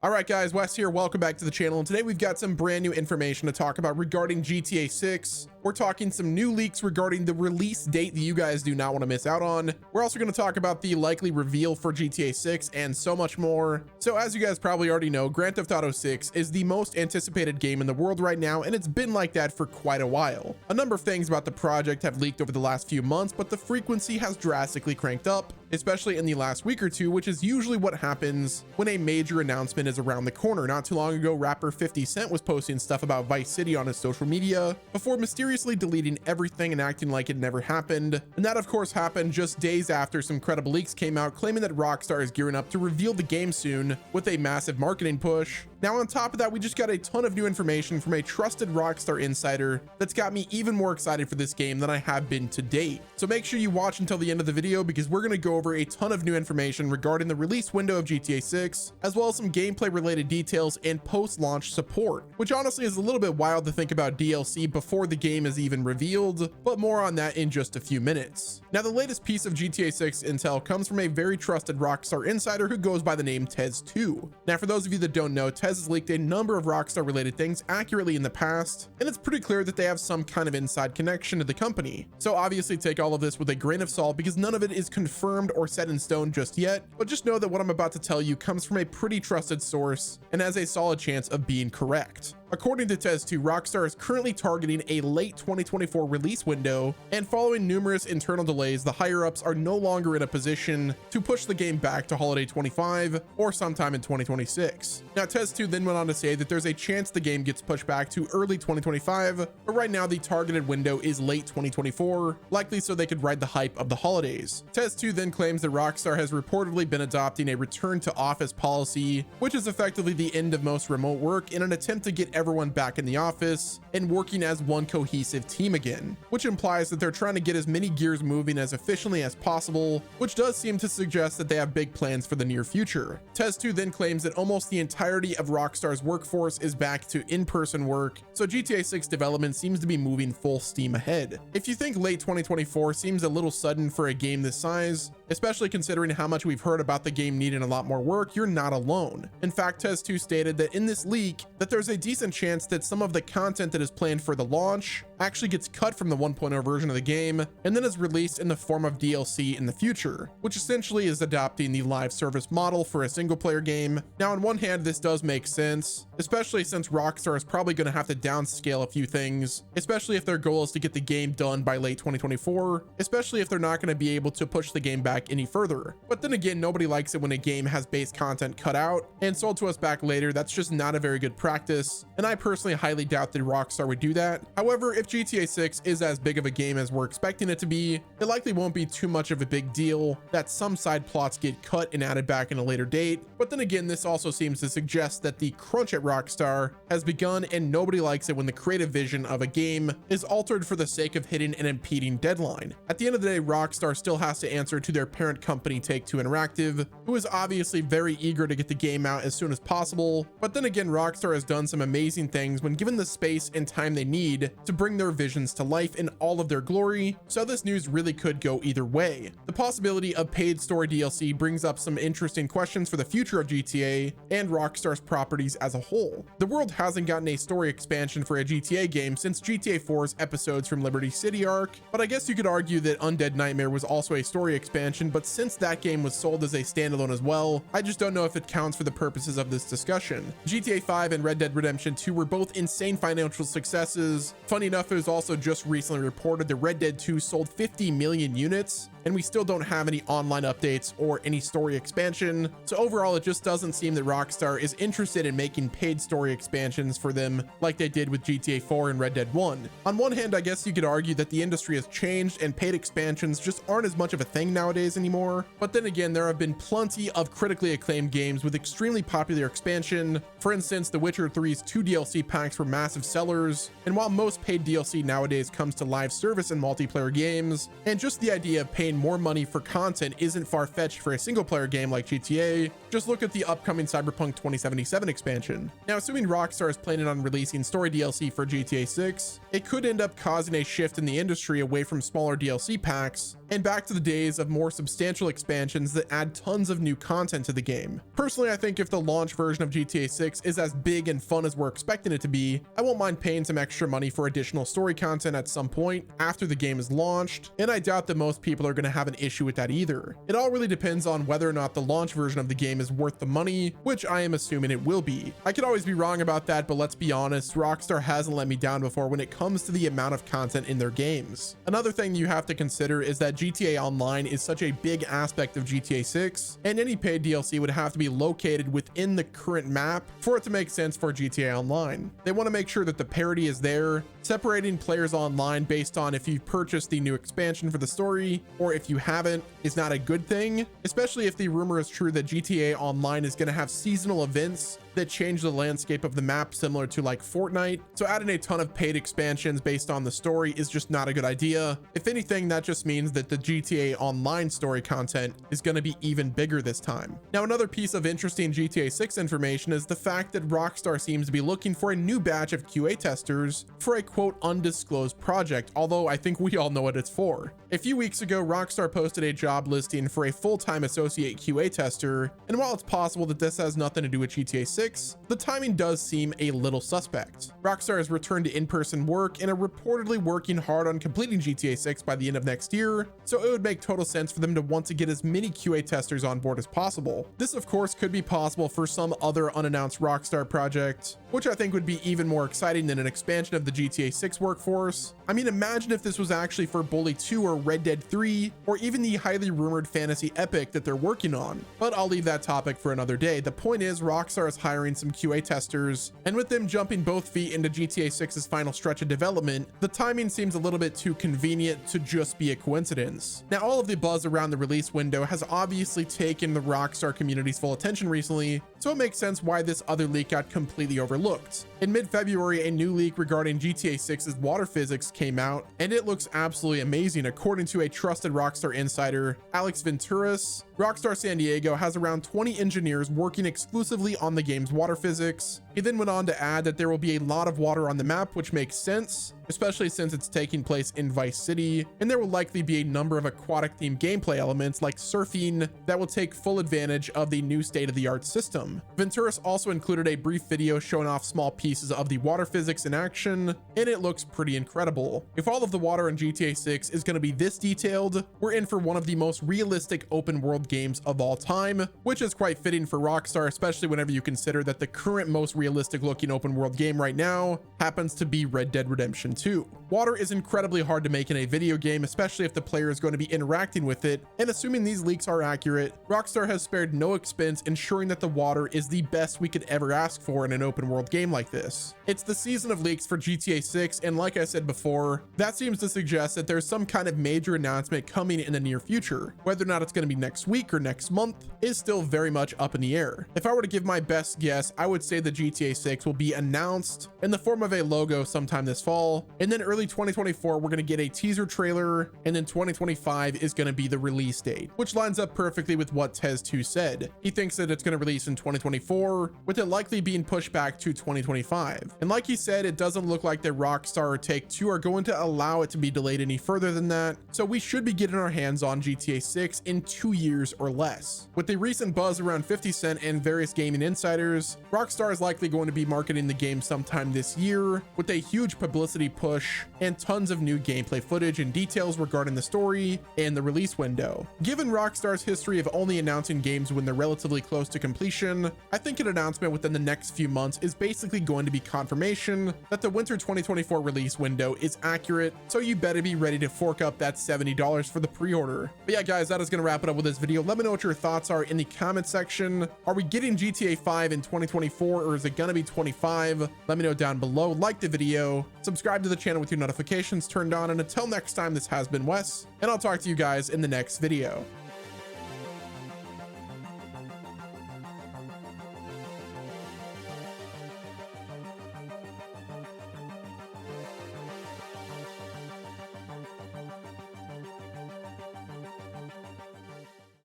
All right, guys, Wes here. Welcome back to the channel. And today we've got some brand new information to talk about regarding GTA 6. We're talking some new leaks regarding the release date that you guys do not want to miss out on. We're also going to talk about the likely reveal for GTA 6 and so much more. So as you guys probably already know, Grand Theft Auto 6 is the most anticipated game in the world right now, and it's been like that for quite a while. A number of things about the project have leaked over the last few months, but the frequency has drastically cranked up, especially in the last week or two, which is usually what happens when a major announcement is around the corner. Not too long ago, rapper 50 Cent was posting stuff about Vice City on his social media before mysteriously deleting everything and acting like it never happened. And that of course happened just days after some credible leaks came out claiming that Rockstar is gearing up to reveal the game soon with a massive marketing push. Now on top of that, we just got a ton of new information from a trusted Rockstar insider that's got me even more excited for this game than I have been to date. So make sure you watch until the end of the video because we're going to go over a ton of new information regarding the release window of GTA 6, as well as some gameplay related details and post-launch support, which honestly is a little bit wild to think about DLC before the game is even revealed, but more on that in just a few minutes. Now the latest piece of GTA 6 intel comes from a very trusted Rockstar insider who goes by the name Tez2. Now for those of you that don't know, Tez has leaked a number of Rockstar related things accurately in the past, and it's pretty clear that they have some kind of inside connection to the company. So obviously take all of this with a grain of salt because none of it is confirmed or set in stone just yet, but just know that what I'm about to tell you comes from a pretty trusted source and has a solid chance of being correct. According to Tez2, Rockstar is currently targeting a late 2024 release window, and following numerous internal delays, the higher-ups are no longer in a position to push the game back to holiday 25 or sometime in 2026. Now, Tez2 then went on to say that there's a chance the game gets pushed back to early 2025, but right now the targeted window is late 2024, likely so they could ride the hype of the holidays. Tez2 then claims that Rockstar has reportedly been adopting a return to office policy, which is effectively the end of most remote work in an attempt to get everyone back in the office and working as one cohesive team again, which implies that they're trying to get as many gears moving as efficiently as possible, which does seem to suggest that they have big plans for the near future. Tez2 then claims that almost the entirety of Rockstar's workforce is back to in-person work, so GTA 6 development seems to be moving full steam ahead. If you think late 2024 seems a little sudden for a game this size, especially considering how much we've heard about the game needing a lot more work, you're not alone. In fact, Tez2 stated that in this leak that there's a decent chance that some of the content that is planned for the launch actually gets cut from the 1.0 version of the game and then is released in the form of DLC in the future, which essentially is adopting the live service model for a single player game. Now on one hand, this does make sense, especially since Rockstar is probably going to have to downscale a few things, especially if their goal is to get the game done by late 2024, especially if they're not going to be able to push the game back any further. But then again, nobody likes it when a game has base content cut out and sold to us back later. That's just not a very good practice, and I personally highly doubt that Rockstar would do that. However, if GTA 6 is as big of a game as we're expecting it to be, it likely won't be too much of a big deal that some side plots get cut and added back in a later date. But then again, this also seems to suggest that the crunch at Rockstar has begun, and nobody likes it when the creative vision of a game is altered for the sake of hitting an impeding deadline. At the end of the day, Rockstar still has to answer to their parent company Take-Two Interactive, who is obviously very eager to get the game out as soon as possible. But then again, Rockstar has done some amazing things when given the space and time they need to bring their visions to life in all of their glory, so this news really could go either way. The possibility of paid story DLC brings up some interesting questions for the future of GTA and Rockstar's properties as a whole. The world hasn't gotten a story expansion for a GTA game since GTA 4's Episodes from Liberty City arc, but I guess you could argue that Undead Nightmare was also a story expansion, but since that game was sold as a standalone as well, I just don't know if it counts for the purposes of this discussion. GTA 5 and Red Dead Redemption 2 were both insane financial successes. Funny enough, it was also just recently reported that Red Dead 2 sold 50 million units, and we still don't have any online updates or any story expansion. So overall, it just doesn't seem that Rockstar is interested in making paid story expansions for them like they did with GTA 4 and Red Dead 1. On one hand, I guess you could argue that the industry has changed and paid expansions just aren't as much of a thing nowadays anymore. But then again, there have been plenty of critically acclaimed games with extremely popular expansion. For instance, The Witcher 3's 2 DLC packs were massive sellers, and while most paid DLC nowadays comes to live service and multiplayer games, and just the idea of paying more money for content isn't far-fetched for a single-player game like GTA, just look at the upcoming Cyberpunk 2077 expansion. Now, assuming Rockstar is planning on releasing story DLC for GTA 6, it could end up causing a shift in the industry away from smaller DLC packs and back to the days of more for substantial expansions that add tons of new content to the game. Personally, I think if the launch version of GTA 6 is as big and fun as we're expecting it to be, I won't mind paying some extra money for additional story content at some point after the game is launched, and I doubt that most people are going to have an issue with that either. It all really depends on whether or not the launch version of the game is worth the money, which I am assuming it will be. I could always be wrong about that, but let's be honest, Rockstar hasn't let me down before when it comes to the amount of content in their games. Another thing you have to consider is that GTA Online is such a big aspect of GTA 6, and any paid DLC would have to be located within the current map for it to make sense for GTA Online. They want to make sure that the parity is there. Separating players online based on if you've purchased the new expansion for the story or if you haven't is not a good thing, especially if the rumor is true that GTA Online is going to have seasonal events that change the landscape of the map similar to like Fortnite. So adding a ton of paid expansions based on the story is just not a good idea. If anything, that just means that the GTA Online story content is going to be even bigger this time. Now, another piece of interesting GTA 6 information is the fact that Rockstar seems to be looking for a new batch of QA testers for a quote undisclosed project, although I think we all know what it's for. A few weeks ago, Rockstar posted a job listing for a full-time associate QA tester, and while it's possible that this has nothing to do with GTA 6, the timing does seem a little suspect. Rockstar has returned to in-person work and are reportedly working hard on completing GTA 6 by the end of next year, so it would make total sense for them to want to get as many QA testers on board as possible. This, of course, could be possible for some other unannounced Rockstar project, which I think would be even more exciting than an expansion of the GTA 6 workforce. I mean, imagine if this was actually for Bully 2 or Red Dead 3, or even the highly rumored fantasy epic that they're working on. But I'll leave that topic for another day. The point is, Rockstar is hiring some QA testers, and with them jumping both feet into GTA 6's final stretch of development, the timing seems a little bit too convenient to just be a coincidence. Now, all of the buzz around the release window has obviously taken the Rockstar community's full attention recently, so it makes sense why this other leak got completely overlooked. In mid-February, a new leak regarding GTA 6's water physics came out, and it looks absolutely amazing. According to a trusted Rockstar insider, Alex Venturas, Rockstar San Diego has around 20 engineers working exclusively on the game's water physics. He then went on to add that there will be a lot of water on the map, which makes sense, especially since it's taking place in Vice City, and there will likely be a number of aquatic-themed gameplay elements like surfing that will take full advantage of the new state-of-the-art system. Venturas also included a brief video showing off small pieces of the water physics in action, and it looks pretty incredible. If all of the water in GTA 6 is going to be this detailed, we're in for one of the most realistic open-world games of all time, which is quite fitting for Rockstar, especially whenever you consider that the current most realistic-looking open-world game right now happens to be Red Dead Redemption 2. Water is incredibly hard to make in a video game, especially if the player is going to be interacting with it, and assuming these leaks are accurate, Rockstar has spared no expense ensuring that the water is the best we could ever ask for in an open world game like this. It's the season of leaks for GTA 6, and like I said before, that seems to suggest that there's some kind of major announcement coming in the near future. Whether or not it's going to be next week or next month is still very much up in the air. If I were to give my best guess, I would say the GTA 6 will be announced in the form of a logo sometime this fall, and then early 2024 we're going to get a teaser trailer, and then 2025 is going to be the release date, which lines up perfectly with what Tez2 said. He thinks that it's going to release in 2024, with it likely being pushed back to 2025. And like he said, it doesn't look like that Rockstar or Take-Two are going to allow it to be delayed any further than that, so we should be getting our hands on GTA 6 in 2 years or less. With the recent buzz around 50 Cent and various gaming insiders, Rockstar is likely going to be marketing the game sometime this year with a huge publicity push and tons of new gameplay footage and details regarding the story and the release window. Given Rockstar's history of only announcing games when they're relatively close to completion, I think an announcement within the next few months is basically going to be confirmation that the winter 2024 release window is accurate, so you better be ready to fork up that $70 for the pre-order. But yeah guys, that is going to wrap it up with this video. Let me know what your thoughts are in the comment section. Are we getting GTA 5 in 2024, or is it going to be 25? Let me know down below. Like the video, subscribe to the channel with your notifications turned on, and until next time, this has been Wes, and I'll talk to you guys in the next video.